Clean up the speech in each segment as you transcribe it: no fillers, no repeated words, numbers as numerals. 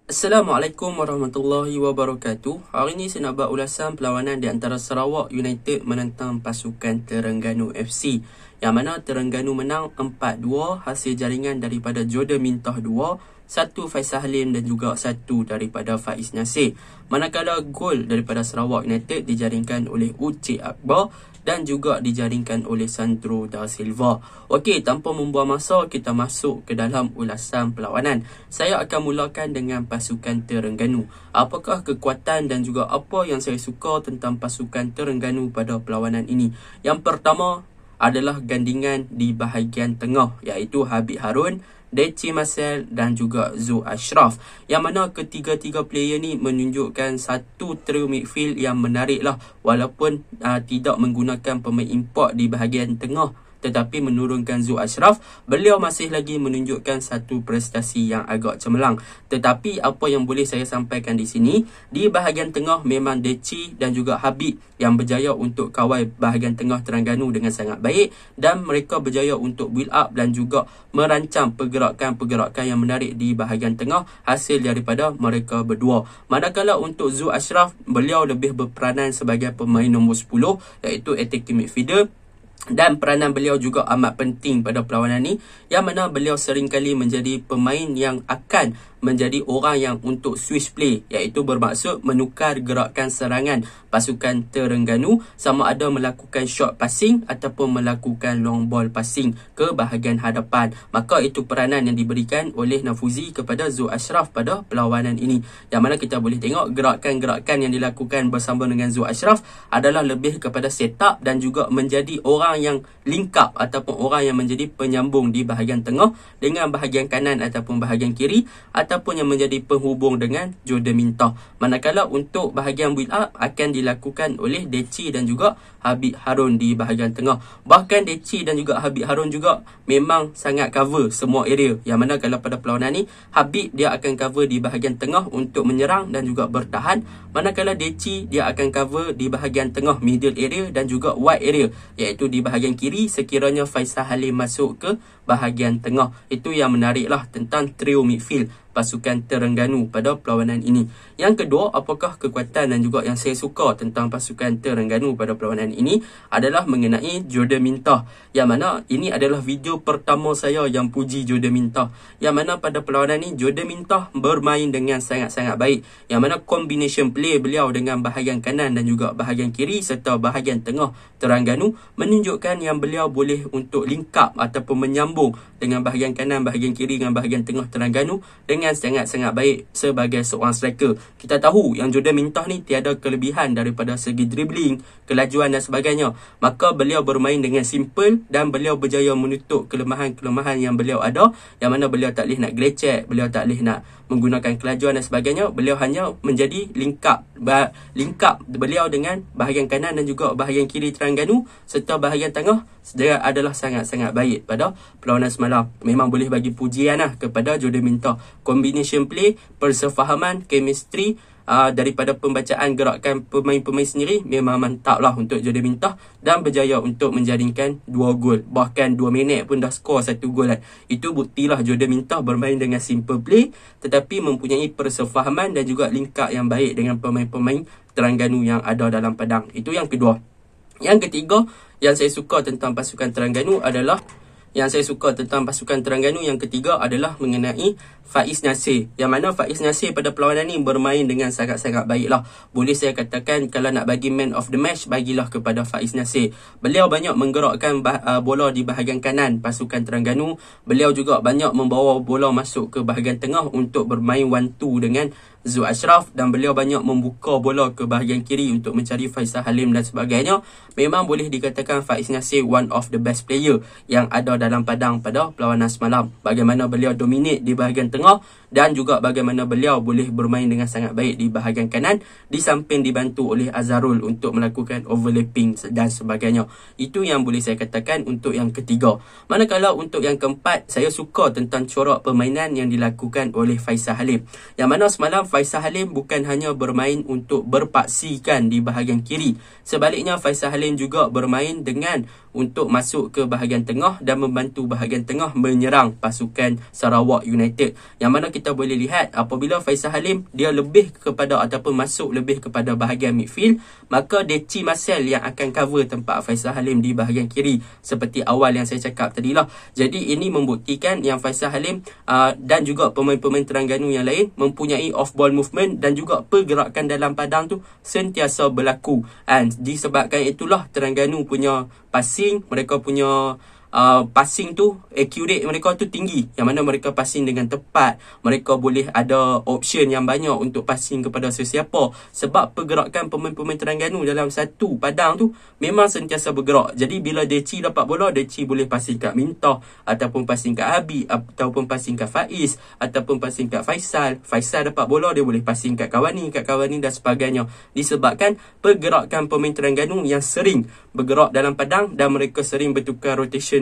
Assalamualaikum warahmatullahi wabarakatuh. Hari ini saya nak buat ulasan perlawanan di antara Sarawak United menentang pasukan Terengganu FC. Yang mana Terengganu menang 4-2 hasil jaringan daripada Jordan Mintah 2, 1 Faisal Halim dan juga 1 daripada Faiz Nasir. Manakala gol daripada Sarawak United dijaringkan oleh Ucik Akbar dan juga dijaringkan oleh Sandro Da Silva. Okey, tanpa membuang masa, kita masuk ke dalam ulasan perlawanan. Saya akan mulakan dengan pasukan Terengganu. Apakah kekuatan dan juga apa yang saya suka tentang pasukan Terengganu pada perlawanan ini? Yang pertama adalah gandingan di bahagian tengah, iaitu Habib Harun, Deci Marcel dan juga Zul Ashraf. Yang mana ketiga-tiga player ni menunjukkan satu trio midfield yang menarik lah. Walaupun tidak menggunakan pemain import di bahagian tengah, tetapi menurunkan Zul Ashraf, beliau masih lagi menunjukkan satu prestasi yang agak cemerlang. Tetapi apa yang boleh saya sampaikan di sini, di bahagian tengah memang Deci dan juga Habib yang berjaya untuk kawal bahagian tengah Terengganu dengan sangat baik, dan mereka berjaya untuk build up dan juga merancang pergerakan-pergerakan yang menarik di bahagian tengah hasil daripada mereka berdua. Manakala untuk Zul Ashraf, beliau lebih berperanan sebagai pemain nombor 10, iaitu attacking midfielder. Dan peranan beliau juga amat penting pada perlawanan ni, yang mana beliau seringkali menjadi pemain yang akan menjadi orang yang untuk switch play, iaitu bermaksud menukar gerakan serangan pasukan Terengganu, sama ada melakukan short passing ataupun melakukan long ball passing ke bahagian hadapan. Maka itu peranan yang diberikan oleh Nafuzi kepada Zul Ashraf pada perlawanan ini, yang mana kita boleh tengok gerakan-gerakan yang dilakukan bersama dengan Zul Ashraf adalah lebih kepada setup dan juga menjadi orang yang link up ataupun orang yang menjadi penyambung di bahagian tengah dengan bahagian kanan ataupun bahagian kiri, ataupun yang menjadi penghubung dengan Jordan Mintah. Manakala untuk bahagian build up akan dilakukan oleh Deci dan juga Habib Harun di bahagian tengah. Bahkan Deci dan juga Habib Harun juga memang sangat cover semua area, yang mana kalau pada perlawanan ni Habib dia akan cover di bahagian tengah untuk menyerang dan juga bertahan, manakala Deci dia akan cover di bahagian tengah middle area dan juga wide area, iaitu di bahagian kiri sekiranya Faisal Halim masuk ke bahagian tengah. Itu yang menariklah tentang trio midfield pasukan Terengganu pada perlawanan ini. Yang kedua, apakah kekuatan dan juga yang saya suka tentang pasukan Terengganu pada perlawanan ini adalah mengenai Jordan Mintah, yang mana ini adalah video pertama saya yang puji Jordan Mintah, yang mana pada perlawanan ini Jordan Mintah bermain dengan sangat-sangat baik, yang mana combination play beliau dengan bahagian kanan dan juga bahagian kiri serta bahagian tengah Terengganu menunjukkan yang beliau boleh untuk link up ataupun menyambung dengan bahagian kanan, bahagian kiri dengan bahagian tengah Terengganu dengan sangat-sangat baik sebagai seorang striker. Kita tahu yang Jordan Mintah ni tiada kelebihan daripada segi dribbling, kelajuan dan sebagainya. Maka beliau bermain dengan simple dan beliau berjaya menutup kelemahan-kelemahan yang beliau ada, yang mana beliau tak boleh nak gelecek, beliau tak boleh nak menggunakan kelajuan dan sebagainya. Beliau hanya menjadi link up beliau dengan bahagian kanan dan juga bahagian kiri Terengganu serta bahagian tengah dia adalah sangat-sangat baik pada perlawanan semalam. Memang boleh bagi pujian kepada Jordan Mintah. Combination play, persefahaman, chemistry daripada pembacaan gerakan pemain-pemain sendiri memang mantap lah untuk Jordan Mintah, dan berjaya untuk menjaringkan 2 gol. Bahkan 2 minit pun dah skor 1 gol. Itu buktilah Jordan Mintah bermain dengan simple play tetapi mempunyai persefahaman dan juga link up yang baik dengan pemain-pemain Terengganu yang ada dalam padang. Itu yang kedua. Yang ketiga yang saya suka tentang pasukan Terengganu adalah mengenai Faiz Nasir, yang mana Faiz Nasir pada perlawanan ni bermain dengan sangat-sangat baiklah. Boleh saya katakan kalau nak bagi man of the match, bagilah kepada Faiz Nasir. Beliau banyak menggerakkan bola di bahagian kanan pasukan Terengganu. Beliau juga banyak membawa bola masuk ke bahagian tengah untuk bermain 1-2 dengan Zul Ashraf, dan beliau banyak membuka bola ke bahagian kiri untuk mencari Faisal Halim dan sebagainya. Memang boleh dikatakan Faiz Nasir one of the best player yang ada dalam padang pada perlawanan semalam. Bagaimana beliau dominate di bahagian tengah dan juga bagaimana beliau boleh bermain dengan sangat baik di bahagian kanan, di samping dibantu oleh Azharul untuk melakukan overlapping dan sebagainya. Itu yang boleh saya katakan untuk yang ketiga. Manakala untuk yang keempat, saya suka tentang corak permainan yang dilakukan oleh Faisal Halim, yang mana semalam Faisal Halim bukan hanya bermain untuk berpaksikan di bahagian kiri, sebaliknya Faisal Halim juga bermain dengan untuk masuk ke bahagian tengah dan membantu bahagian tengah menyerang pasukan Sarawak United, yang mana kita boleh lihat apabila Faisal Halim dia lebih kepada ataupun masuk lebih kepada bahagian midfield, maka Deci Marcel yang akan cover tempat Faisal Halim di bahagian kiri seperti awal yang saya cakap tadilah. Jadi ini membuktikan yang Faisal Halim dan juga pemain-pemain Terengganu yang lain mempunyai off ball movement dan juga pergerakan dalam padang tu sentiasa berlaku. And disebabkan itulah Terengganu punya passing, mereka punya passing tu, accurate mereka tu tinggi, yang mana mereka passing dengan tepat, mereka boleh ada option yang banyak untuk passing kepada sesiapa, sebab pergerakan pemain-pemain Terengganu dalam satu padang tu memang sentiasa bergerak. Jadi bila Deci dapat bola, Deci boleh passing kat Mintah, ataupun passing kat Habib, ataupun passing kat Faiz, ataupun passing kat Faisal. Faisal dapat bola, dia boleh passing kat Kawani dan sebagainya, disebabkan pergerakan pemain Terengganu yang sering bergerak dalam padang dan mereka sering bertukar rotation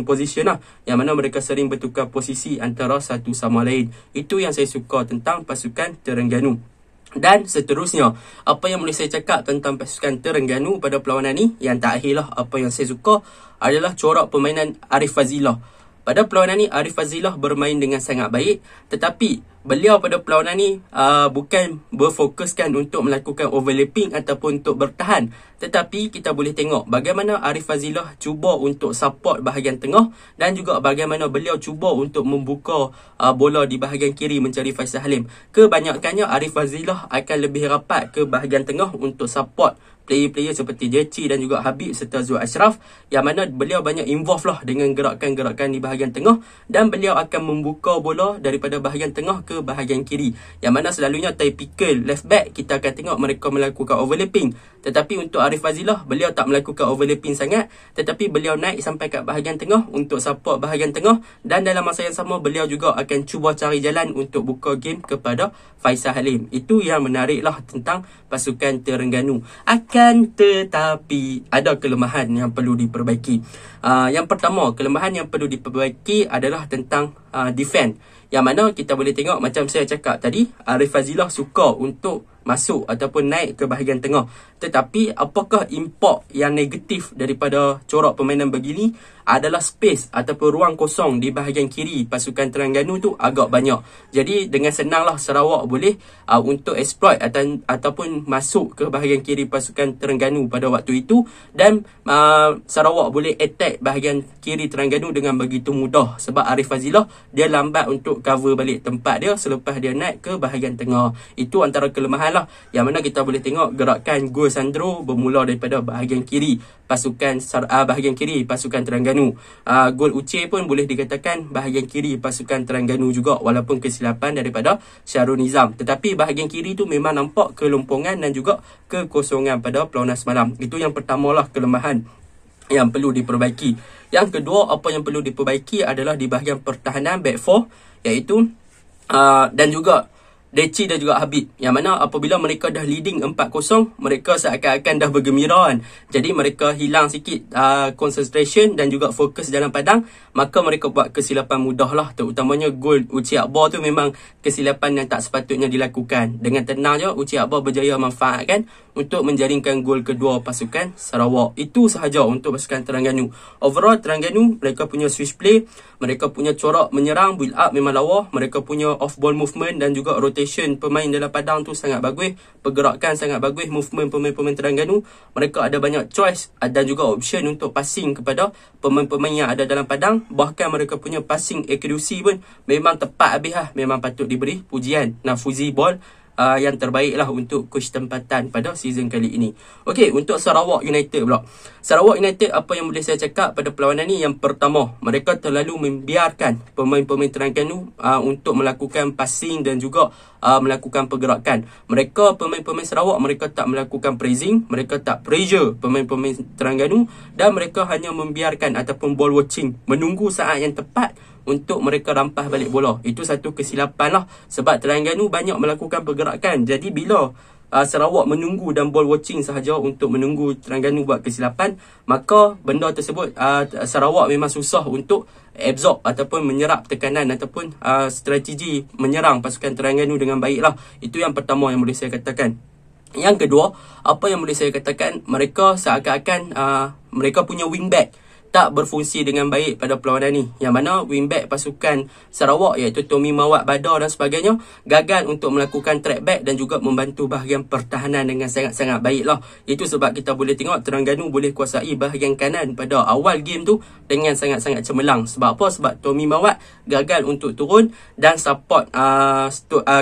position lah, yang mana mereka sering bertukar posisi antara satu sama lain. Itu yang saya suka tentang pasukan Terengganu. Dan seterusnya, apa yang boleh saya cakap tentang pasukan Terengganu pada perlawanan ni? Yang terakhir lah, apa yang saya suka adalah corak permainan Arif Fazilah. Pada perlawanan ni, Arif Fazilah bermain dengan sangat baik, tetapi beliau pada perlawanan ni bukan berfokuskan untuk melakukan overlapping ataupun untuk bertahan, tetapi kita boleh tengok bagaimana Arif Fazilah cuba untuk support bahagian tengah dan juga bagaimana beliau cuba untuk membuka bola di bahagian kiri mencari Faisal Halim. Kebanyakannya Arif Fazilah akan lebih rapat ke bahagian tengah untuk support player-player seperti Deci dan juga Habib serta Zul Ashraf, yang mana beliau banyak involve lah dengan gerakan-gerakan di bahagian tengah, dan beliau akan membuka bola daripada bahagian tengah ke bahagian kiri, yang mana selalunya typical left back kita akan tengok mereka melakukan overlapping. Tetapi untuk Arif Fazilah, beliau tak melakukan overlapping sangat, tetapi beliau naik sampai kat bahagian tengah untuk support bahagian tengah, dan dalam masa yang sama beliau juga akan cuba cari jalan untuk buka game kepada Faisal Halim. Itu yang menariklah tentang pasukan Terengganu. Akan tetapi ada kelemahan yang perlu diperbaiki. Yang pertama, kelemahan yang perlu diperbaiki adalah tentang defense, yang mana kita boleh tengok macam saya cakap tadi, Arif Fazilah suka untuk masuk ataupun naik ke bahagian tengah, tetapi apakah impak yang negatif daripada corak permainan begini adalah space ataupun ruang kosong di bahagian kiri pasukan Terengganu tu agak banyak. Jadi dengan senanglah Sarawak boleh untuk exploit ataupun masuk ke bahagian kiri pasukan Terengganu pada waktu itu, dan Sarawak boleh attack bahagian kiri Terengganu dengan begitu mudah, sebab Arif Fazilah dia lambat untuk cover balik tempat dia selepas dia naik ke bahagian tengah. Itu antara kelemahan lah, yang mana kita boleh tengok gerakan gol Sandro bermula daripada bahagian kiri pasukan Terengganu. Gol Uche pun boleh dikatakan bahagian kiri pasukan Terengganu juga, walaupun kesilapan daripada Syarul Nizam. Tetapi bahagian kiri tu memang nampak kelompongan dan juga kekosongan pada perlawanan semalam. Itu yang pertamalah kelemahan yang perlu diperbaiki. Yang kedua, apa yang perlu diperbaiki adalah di bahagian pertahanan back four, iaitu dan juga Deci dan juga Habib, yang mana apabila mereka dah leading 4-0, mereka seakan-akan dah bergembiraan. Jadi mereka hilang sikit concentration dan juga fokus dalam padang, maka mereka buat kesilapan mudah lah. Terutamanya gol Uche Akbar tu memang kesilapan yang tak sepatutnya dilakukan. Dengan tenang je Uche Akbar berjaya manfaatkan untuk menjaringkan gol kedua pasukan Sarawak. Itu sahaja untuk pasukan Terengganu. Overall Terengganu, mereka punya switch play, mereka punya corak menyerang, build up memang lawa, mereka punya off ball movement dan juga rotation pemain dalam padang tu sangat bagus, pergerakan sangat bagus, movement pemain-pemain Terengganu. Mereka ada banyak choice dan juga option untuk passing kepada pemain-pemain yang ada dalam padang. Bahkan mereka punya passing accuracy pun memang tepat habis lah, memang patut diberi pujian. Fuzi ball yang terbaik lah untuk coach tempatan pada season kali ini. Okey, untuk Sarawak United pula. Sarawak United, apa yang boleh saya cakap pada perlawanan ni? Yang pertama, mereka terlalu membiarkan pemain-pemain Terengganu untuk melakukan passing dan juga melakukan pergerakan. Mereka, pemain-pemain Sarawak, mereka tak melakukan pressing, mereka tak pressure pemain-pemain Terengganu, dan mereka hanya membiarkan ataupun ball watching, menunggu saat yang tepat untuk mereka rampas balik bola. Itu satu kesilapan lah, sebab Terengganu banyak melakukan pergerakan. Jadi bila Sarawak menunggu dan ball watching sahaja untuk menunggu Terengganu buat kesilapan, maka benda tersebut Sarawak memang susah untuk absorb ataupun menyerap tekanan ataupun strategi menyerang pasukan Terengganu dengan baik lah. Itu yang pertama yang boleh saya katakan. Yang kedua, apa yang boleh saya katakan, mereka seakan-akan mereka punya wingback tak berfungsi dengan baik pada perlawanan ni, yang mana wingback pasukan Sarawak iaitu Tommy Mawat, Badar dan sebagainya gagal untuk melakukan track back dan juga membantu bahagian pertahanan dengan sangat-sangat baik lah. Itu sebab kita boleh tengok Terengganu boleh kuasai bahagian kanan pada awal game tu dengan sangat-sangat cemerlang. Sebab apa? Sebab Tommy Mawat gagal untuk turun dan support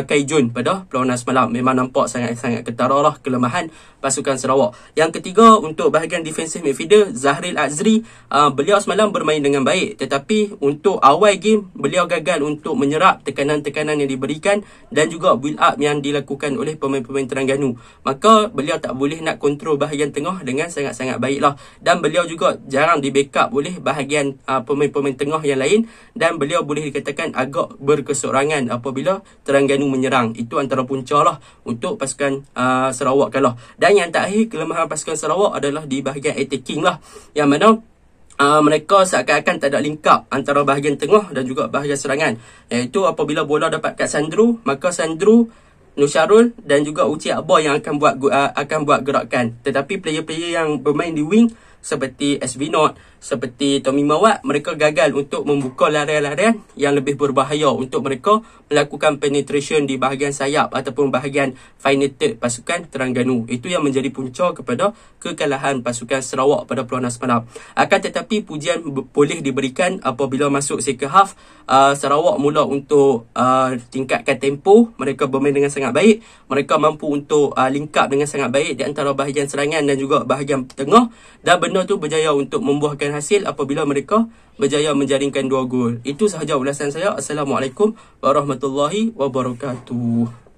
Kaijun pada perlawanan semalam. Memang nampak sangat-sangat ketara lah kelemahan pasukan Sarawak. Yang ketiga, untuk bahagian defensive midfielder Zahril Azri, beliau semalam bermain dengan baik, tetapi untuk awal game beliau gagal untuk menyerap tekanan-tekanan yang diberikan dan juga build up yang dilakukan oleh pemain-pemain Terengganu. Maka beliau tak boleh nak kontrol bahagian tengah dengan sangat-sangat baik lah, dan beliau juga jarang di backup oleh bahagian pemain-pemain tengah yang lain, dan beliau boleh dikatakan agak berkesorangan apabila Terengganu menyerang. Itu antara punca lah untuk pasukan Sarawak kalah. Dan yang terakhir, kelemahan pasukan Sarawak adalah di bahagian attacking lah, yang mana mereka seakan-akan tak ada link up antara bahagian tengah dan juga bahagian serangan. Iaitu apabila bola dapat kat Sandru, maka Sandru, Nusharul dan juga Uci Akbar yang akan buat gerakan. Tetapi player-player yang bermain di wing seperti SV Not, seperti Tommy Mawat, mereka gagal untuk membuka larian-larian yang lebih berbahaya untuk mereka melakukan penetration di bahagian sayap ataupun bahagian final third pasukan Terengganu. Itu yang menjadi punca kepada kekalahan pasukan Sarawak pada perlawanan semalam. Akan tetapi pujian boleh diberikan apabila masuk second half, Sarawak mula untuk tingkatkan tempo. Mereka bermain dengan sangat baik. Mereka mampu untuk link up dengan sangat baik di antara bahagian serangan dan juga bahagian tengah, dan benda tu berjaya untuk membuahkan hasil apabila mereka berjaya menjaringkan 2 gol. Itu sahaja ulasan saya. Assalamualaikum warahmatullahi wabarakatuh.